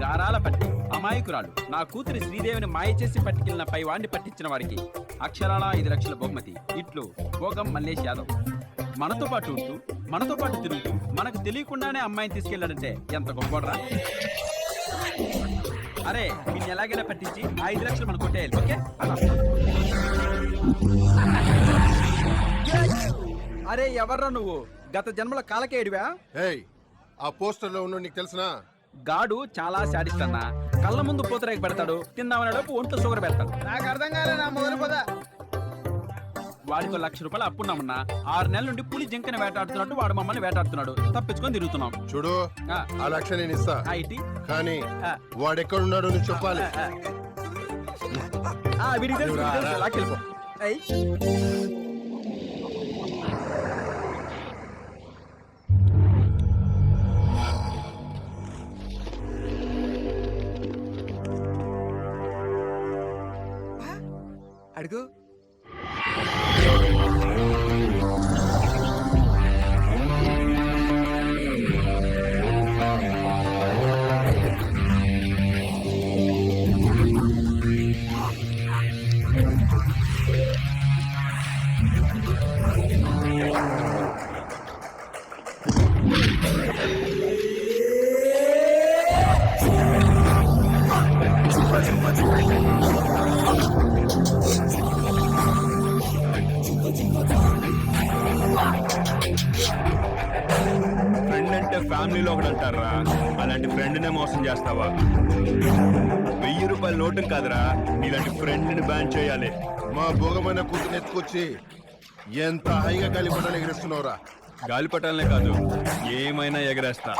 గారాల పట్టి అమాయకురాలు నా కూతురి శ్రీదేవిని మాయ చేసి పట్టుకెళ్లిన పై వాడిని పట్టించిన వారికి అక్షరాల 5 లక్షల బహుమతి. ఇట్లు భోగం మల్లేష్ యాదవ్. మనతో పాటు ఉంటూ మనతో పాటు తిరుగుతూ మనకు తెలియకుండానే అమ్మాయిని తీసుకెళ్లాడంటే ఎంత గొప్పరా. అరే వీడిని ఎలాగైనా పట్టించి 5 లక్షలు మనం కొట్టేయాలి. ఓకే అరే ఎవర్రా నువ్వు? గత జన్మల కాలకేడివా? ఆ పోస్టర్ లో ఉన్న నీకు తెలుసునా? గాడు చాలా శాడిస్ట్ అన్న. కళ్ళ ముందు పూతరేకి పెడతాడు, తిందామనే లోపు ఒంట్లో షుగర్ పెడతాడు. నాకు అర్థం కాలే నా మొదలు పద. వాడికి 1 లక్ష రూపాయలు అప్పున్నామన్నా. 6 నెలల నుండి పులి జింకని వేటాడుతున్నట్టు వాడు మమ్మల్ని వేటాడుతున్నాడు. తప్పించుకొని తిరుగుతున్నాం. చూడు ఆ లక్ష నేను ఇస్తా కానీ వాడెక్కడున్నాడో నువ్వు చెప్పాలి. వీడికి తెలుసు, లాక్కెళ్ళిపో. అడుగు. ఫ్రెండ్ అంటే ఫ్యామిలీలో ఒకటి అంటారా, అలాంటి ఫ్రెండ్నే మోసం చేస్తావా? 1000 రూపాయల నోటు కాదురా, నీలాంటి ఫ్రెండ్ని బ్యాన్ చేయాలి. మా భోగమైన కూతురు ఎత్తుకొచ్చి ఎంత హైగా గాలిపటాన్ని ఎగిరిస్తున్నావురా? గాలిపటాలనే కాదు, ఏమైనా ఎగరేస్తా.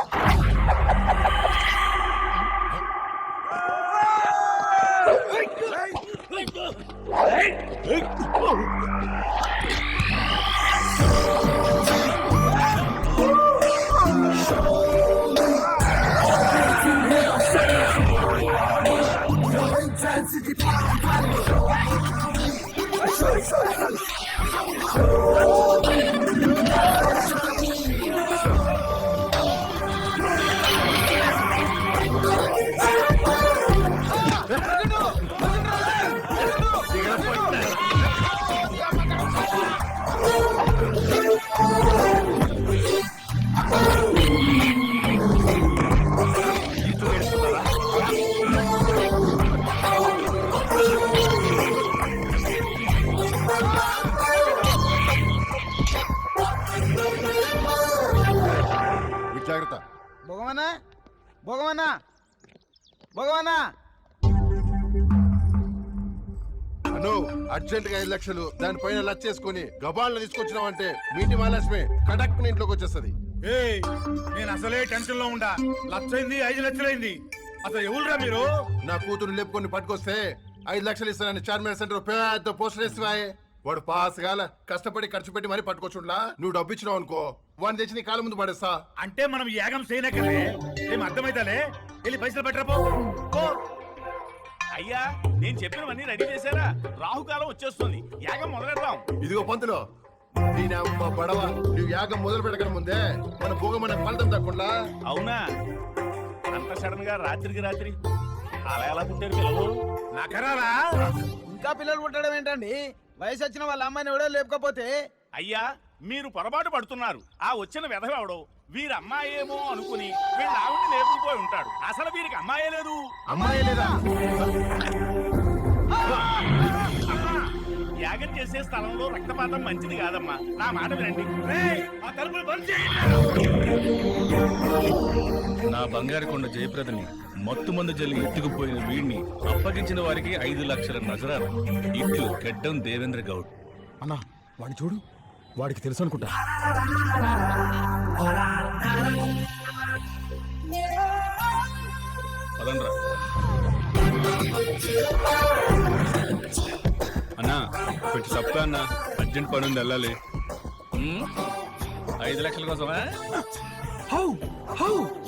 జాగ్రత్త. భగవానా భగవానా భగవానా అను అర్జెంట్ గా 5 లక్షలు దానిపైన లచ్చేసుకుని గబాలను తీసుకొచ్చినావంటే మీటి మహాలక్ష్మి కడక్ ఇంట్లోకి వచ్చేస్తుంది. నేను అసలే టెన్షన్ లో ఉండా. లక్షైంది 5 లక్షలైంది. అసలు ఎవరురా మీరు? నా కూతురు లేపుకొని పట్టుకొస్తే 5 లక్షలు ఇస్తానని చార్మినార్ సెంటర్ పెద్ద పోస్టర్ ఇస్తున్నాయి. వాడు పాస్ గాల కష్టపడి ఖర్చు పెట్టి మరీ పట్టుకొచ్చుండ్లా. నువ్వు డబ్బు ఇచ్చినావు అనుకో, వాడిని తెచ్చి నీ కాళ్ళ ముందు పడేస్తా. అంటే మనం యాగం చేయనక్కలే. ఏం అర్థమైతాలే? వెళ్ళి పైసలు పెట్టరా పో. అయ్యా నేను చెప్పినవన్నీ రెడీ చేశారా? రాహుకాలం వచ్చేస్తుంది, యాగం మొదలెడదాం. ఇదిగో పంతులు, దీని అమ్మ బడవ, నువ్వు యాగం మొదలు పెట్టక ముందే మన భోగమైన ఫలితం తక్కువ. అవునా? అంత సడన్ గా రాత్రికి రాత్రి అలా ఎలా పుట్టారు పిల్లలు? నకరారా? ఇంకా పిల్లలు పుట్టడం ఏంటండి? వయసు వచ్చిన వాళ్ళ అమ్మాయిని ఎవడో లేకపోతే. అయ్యా మీరు పొరపాటు పడుతున్నారు. ఆ వచ్చిన వెధవెవడో వీరి అమ్మాయేమో అనుకుని వీళ్ళ ఆవిడ్ని లేపుకుపోయి ఉంటాడు. అసలు వీరికి అమ్మాయే లేదు. అమ్మాయి లేదా? యాగం చేసే స్థలంలో రక్తపాతం మంచిది కాదమ్మా. నా మాట వినండి. ఆ తలుపులు బంద్ చేయండి. నా బంగారు కొండ జయప్రదని మత్తు మందు జల్లి ఎత్తుకుపోయిన వీడిని అప్పగించిన వారికి 5 లక్షల నజరాలు. ఇట్లు గడ్డం దేవేంద్ర గౌడ్. అన్నా వాడిని చూడు, వాడికి తెలుసు అనుకుంటా. పదండ్రా అన్నా, పెట్టి తప్ప అన్నా, అర్జెంట్ పని ఉంది, వెళ్ళాలి. 5 లక్షల కోసమా?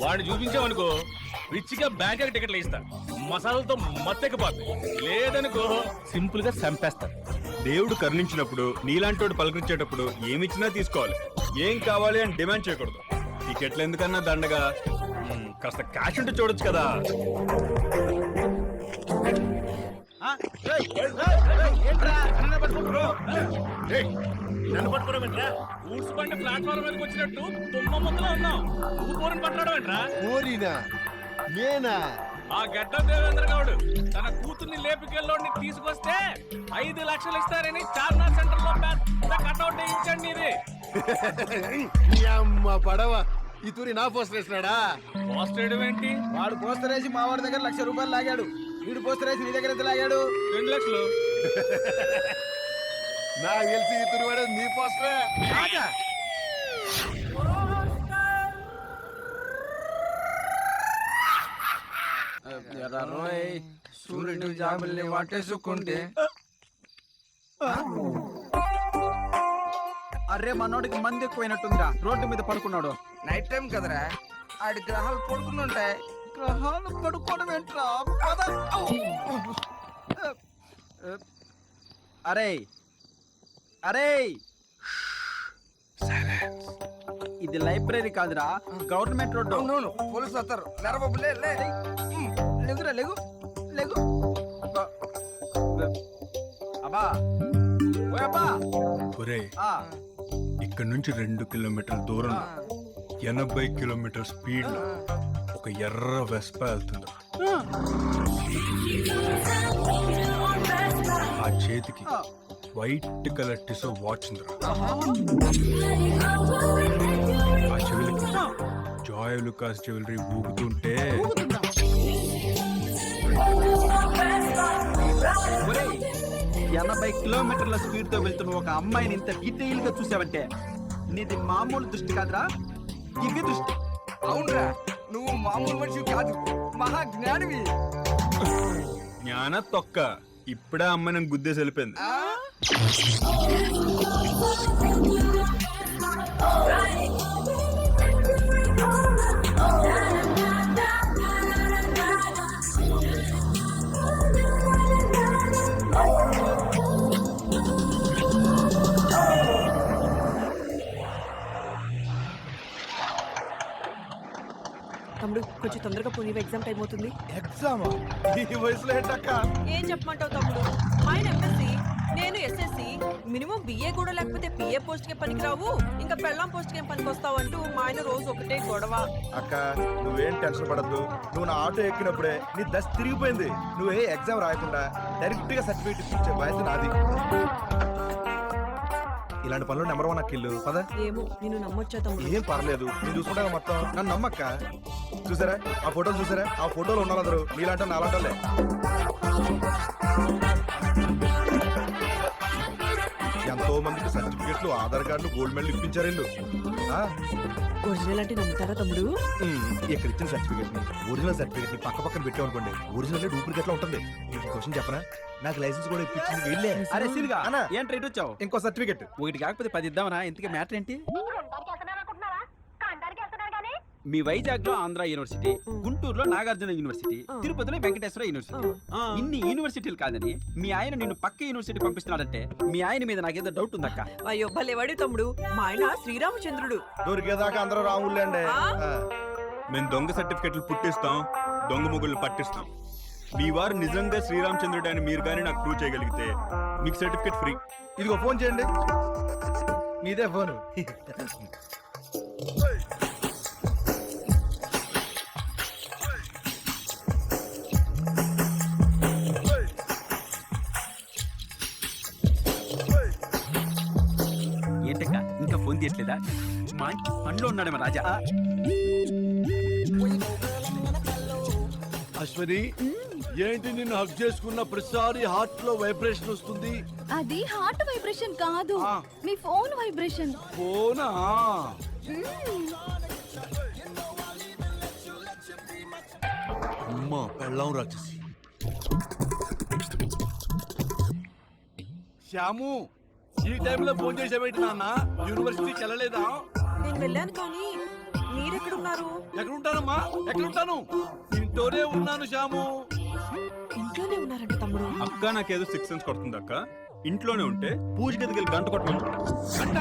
వాడిని చూపించామనుకో, రిచ్గా బ్యాంక్ టికెట్లు ఇస్తా, మసాలాలతో మత్తెక్కిపోతాయి. లేదనుకో సింపుల్ గా చంపేస్తా. దేవుడు కరుణించినప్పుడు నీలాంటోడు పలకరించేటప్పుడు ఏమిచ్చినా తీసుకోవాలి. ఏం కావాలి అని డిమాండ్ చేయకూడదు. టికెట్లు ఎందుకన్నా దండగా కాస్త క్యాష్ ఉంటే చూడొచ్చు కదా. ఏంట్రా నన్ను పట్టుకుంటున్నావు? నన్ను పట్టుకోవడం ఏంట్రా? గూడ్స్ బండి ప్లాట్ఫామ్ మీదకి వచ్చినట్టు తుమ్మ ముందులో ఉన్నావు. నువ్వు పోరిని పట్టడం ఏంట్రా? ఓరినా నేనా? ఆ గడ్డం దేవేంద్ర గౌడ్ తన కూతుర్ని లేపుకెళ్ళోడిని తీసుకొస్తే 5 లక్షలు ఇస్తారని చార్మినార్ సెంటర్ లో పెద్ద కట్అవుట్ వేయించండి. ఇది నీ అమ్మ పడవ ఈ తూరి నా పోస్ట్ వేసినాడా? పోస్ట్ వేయడం ఏంటి? వాడు పోస్టర్ వేసి మా వాడి దగ్గర 1,00,000 రూపాయలు లాగాడు. వీడు పోస్టర్ వేసి నీ దగ్గర ఎంత లాగాడు? 2 లక్షలు. నాకు తెలిసి ఈ తూరి వాడే నీ పోస్టరే. సూర్యుడు జాబుల్ని వాటేసుకుంటే అరే మనోడికి మంది ఎక్కువైనట్టుందిరా, రోడ్డు మీద పడుకున్నాడు. నైట్ టైం కదరా, ఆడి గ్రహాలు పడుకునుంటాయి. గ్రహాలు పడుకోవడం ఏంట్రా? పద. అరే అరే ఇది లైబ్రరీ కాదురా, గవర్నమెంట్ రోడ్డు. అవును పోలీసు వస్తారు. లేరబాబు లే లే. లేగురా లేగు లేగు. అబ్బా ఓయ్ అబ్బా. ఒరే ఆ, ఇక్కడ నుంచి 2 కిలోమీటర్ల దూరం 80 కిలోమీటర్ స్పీడ్ లో ఒక ఎర్ర వెస్పా వెళ్తుంది. ఆ చేతికి వైట్ కలర్ టిసో వాచ్ ఉందిరా. ఆ చెవులకి జాయ్ లుకాస్ జ్యువెలరీ ఊగుతుంటే ఒరేయ్, 80 కిలోమీటర్ల స్పీడ్ తో వెళ్తున్న ఒక అమ్మాయిని ఇంత డీటెయిల్ గా చూసావంటే నీది మామూలు దృష్టి కాదురా, దివ్య దృష్టి. అవునరా, నువ్వు మామూలు మనిషి కాదు, మహా జ్ఞానివి. జ్ఞాన తొక్క. ఇప్పుడే అమ్మాయి నాకు గుద్దేసి వెళ్ళిపోయింది. తమ్ముడు కొంచెం తొందరగా పోనీ, ఎగ్జామ్ టైం అవుతుంది. ఎగ్జామా? ఈ వయసులో ఏంటక్క? ఏం చెప్పమంటావు తమ్ముడు? ఆయన ఎంఎస్సి, నేను ఎస్ఎస్సి. మినిమం బిఏ కూడా లేకపోతే పిఏ పోస్ట్ కే పనికిరావు, ఇంకా పెళ్ళాం పోస్ట్ కే పనికొస్తావు అంటూ మా ఆయన రోజు ఒకటే గొడవ. అక్క నువ్వేం టెన్షన్ పడద్దు. నువ్వు నా ఆటో ఎక్కినప్పుడే నీ దశ తిరిగిపోయింది. నువ్వే ఎగ్జామ్ రాయకుండా డైరెక్ట్ గా సర్టిఫికేట్ ఇప్పించే బాధ్యత నాది. ఇలాంటి పనులు నెంబర్ 1 అక్కిల్లు పద. ఏమో నేను నమ్మొచ్చా తమ్ముడు? ఏం పర్లేదు, నేను చూసుకుంటా మొత్తం. నన్ను నమ్మక్క. చూసారా ఆ ఫోటోలు చూసారా? ఆ ఫోటోలు ఉన్న వాళ్ళందరూ నీలాంటి నాలాంటోళ్ళే. ఎంతో మందికి సర్టిఫికెట్లు, ఆధార్ కార్డులు, గోల్డ్ మెడల్ ఇప్పించారు వీళ్ళు. ఒరిజినల్ అంటే నమ్ముతారా తమ్ముడు? ఇక్కడ ఇచ్చిన సర్టిఫికెట్ ని, ఒరిజినల్ సర్టిఫికెట్ ని పక్క పక్కన పెట్టామనుకోండి, ఒరిజినల్ డూప్లికేట్ లో ఉంటుంది. నీకు క్వశ్చన్ చెప్పనా? నాకు లైసెన్స్ కూడా ఇప్పించింది వీళ్ళే. అరే సినిగా అన్నా. ఏంట్రా ఇటు వచ్చావు? ఇంకో సర్టిఫికెట్. ఒకటి కాకపోతే 10 ఇద్దామనా? ఇంతకీ మ్యాటర్ ఏంటి? మీ వైజాగ్ లో ఆంధ్ర యూనివర్సిటీ, గుంటూరులో నాగార్జున యూనివర్సిటీ, తిరుపతిలో వెంకటేశ్వర యూనివర్సిటీ. ఇన్ని యూనివర్సిటీలు కాదని మీ ఆయన నిన్ను పక్క యూనివర్సిటీ పంపిస్తున్నాడంటే మీ ఆయన మీద నాకేదో డౌట్ ఉందక్క. అయ్యో భలేవాడి తమ్ముడు, మా ఆయన శ్రీరామచంద్రుడు. దొరికేదాకా అందరూ రాముళ్ళే అండి. మేము దొంగ సర్టిఫికెట్లు పుట్టిస్తాం, దొంగ ముగ్గులు పట్టిస్తాం. మీ వారు నిజంగా శ్రీరామచంద్రుడు అని మీరు కానీ నాకు ప్రూవ్ చేయగలిగితే మీకు సర్టిఫికెట్ ఫ్రీ. ఇదిగో ఫోన్ చేయండి. మీదే ఫోన్. ఏంటక్క ఇంకా ఫోన్ తీయట్లేదా? మా పనిలో ఉన్నాడేమో రాజా. అశ్వని, ఏంటి నిన్ను హక్ చేసుకున్న ప్రతిసారి హార్ట్ లో వైబ్రేషన్ వస్తుంది? అది హార్ట్ వైబ్రేషన్ కాదు, మీ ఫోన్ వైబ్రేషన్. ఫోనా? అమ్మా పెళ్ళాం రాక్షసి. శ్యాము, ఈ టైంలో ఫోన్ చేసేవేంటి నాన్న? యూనివర్సిటీకి వెళ్ళలేదా? నేను వెళ్ళాను కానీ మీరెక్కడున్నారు? ఎక్కడుంటానమ్మా? ఎక్కడుంటాను? ఇంట్లోనే ఉన్నాను శ్యాము. ఇంట్లోనే ఉన్నారంట తమ్ముడు. అక్క నాకేదో 6 సెన్స్ కొడుతుంది అక్క. ఇంట్లోనే ఉంటే పూజ గదికి గంట కొట్టమను. గంట?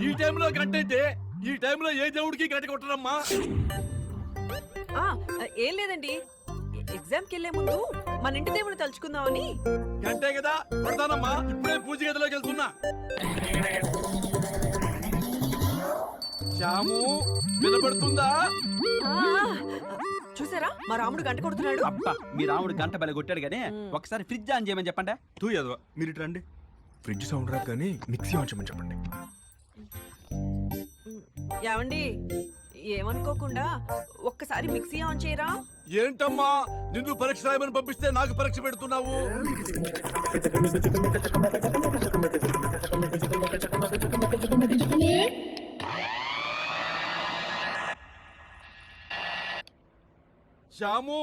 ఈ టైంలో గంట అయితే ఈ టైంలో ఏ దేవుడికి గంట కొట్టరమ్మా. ఆ, ఏం లేదండి, ఎగ్జామ్కి వెళ్లే ముందు మన ఇంటి దేవుని తలుచుకుందామని. గంటే కదా పడతానమ్మా, ఇప్పుడే పూజ గదిలోకి వెళ్తున్నా. శ్యాము వినపడుతుందా? ఆ, చూసారా మా రాముడు గంట కొడుతున్నాడు. అబ్బా మీ రాముడు గంట బలి కొట్టాడు కానీ ఒకసారి ఫ్రిడ్జ్ ఆన్ చేయమని చెప్పండి. తూ యదవా, మీరు ఇటు రండి. ఫ్రిడ్జ్ సౌండ్ రాదు కానీ మిక్సీ ఆన్ చేయమని చెప్పండి. ఏమండి, ఏమనుకోకుండా ఒక్కసారి మిక్సీ ఆన్ చేయరా? ఏంటమ్మా నిన్ను పరీక్ష రాయమని పంపిస్తే నాకు పరీక్ష పెడుతున్నావు? శ్యాము,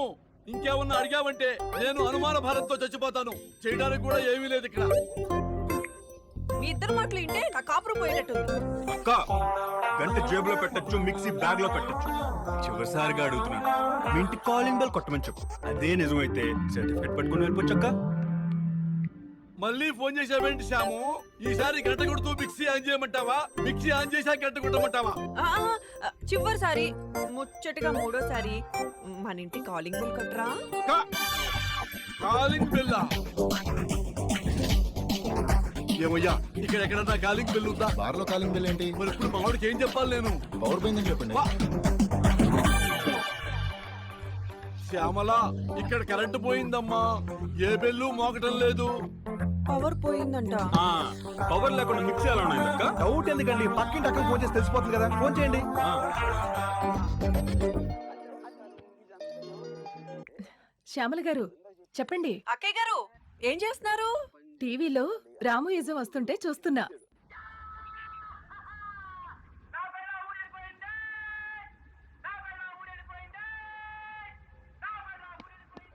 ఇంకేమన్నా అడిగావంటే నేను అనుమాన భారంతో చచ్చిపోతాను. చేయడానికి కూడా ఏమీ లేదు ఇక్కడ. మీ ఇద్దరు మాటలు వింటే నా కాపురం పోయేటట్టుంది. అక్క, గంట జేబులో పెట్టచ్చు, మిక్సీ బ్యాగ్ లో పెట్టచ్చు. చివరిసారిగా అడుగుతున్నాను, మీ ఇంటి కాలింగ్ బెల్ కొట్టమని చెప్పు. అదే నిజమైతే సర్టిఫికెట్ పట్టుకుని వెళ్ళిపోవచ్చు అక్క. మళ్ళీ ఫోన్ చేసావేంటి శ్యాము? ఈసారి గంట కొడుతూ మిక్సీ ఆన్ చేయమంటావా? మిక్సీ ఆన్ చేసా గంట కొట్టమంటావా? చివరిసారి ముచ్చటగా మూడోసారి మన ఇంటి కాలింగ్ బిల్ కొట్టరా? Calling Bella? ఏమయ్యా, ఇక్కడ ఎక్కడన్నా కాలింగ్ బెల్ ఉందా? బార్లో కాలింగ్ బిల్ ఏంటి? మరి ఇప్పుడు మా వాడికి ఏం చెప్పాలి నేను? పవర్ పోయిందని చెప్పండి. శ్యామల, ఇక్కడ కరెంటు పోయిందమ్మా. ఏ బెల్లు మోగటం లేదు. పవర్ పోయిందంట. పవర్ లేకుండా మిక్సీ ఎలా ఉన్నాయి అక్క? డౌట్ ఎందుకండి, పక్కింటి అక్క ఫోన్ చేసి తెలిసిపోతుంది కదా. ఫోన్ చేయండి. శ్యామల గారు చెప్పండి. అక్కయ్య గారు ఏం చేస్తున్నారు? టీవీలో రాము యుజం వస్తుంటే చూస్తున్నా.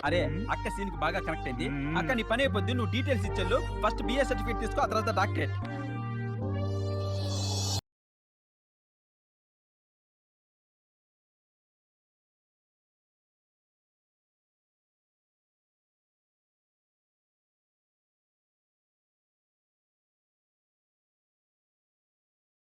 అరే అక్క సీన్ కి బాగా కనెక్ట్ అయింది. అక్క నీ పని అయిపోద్ది, నువ్వు డీటెయిల్స్ ఇచ్చేళ్ళు. ఫస్ట్ బిఏ సర్టిఫికేట్ తీసుకో, ఆ తర్వాత డాక్టరేట్.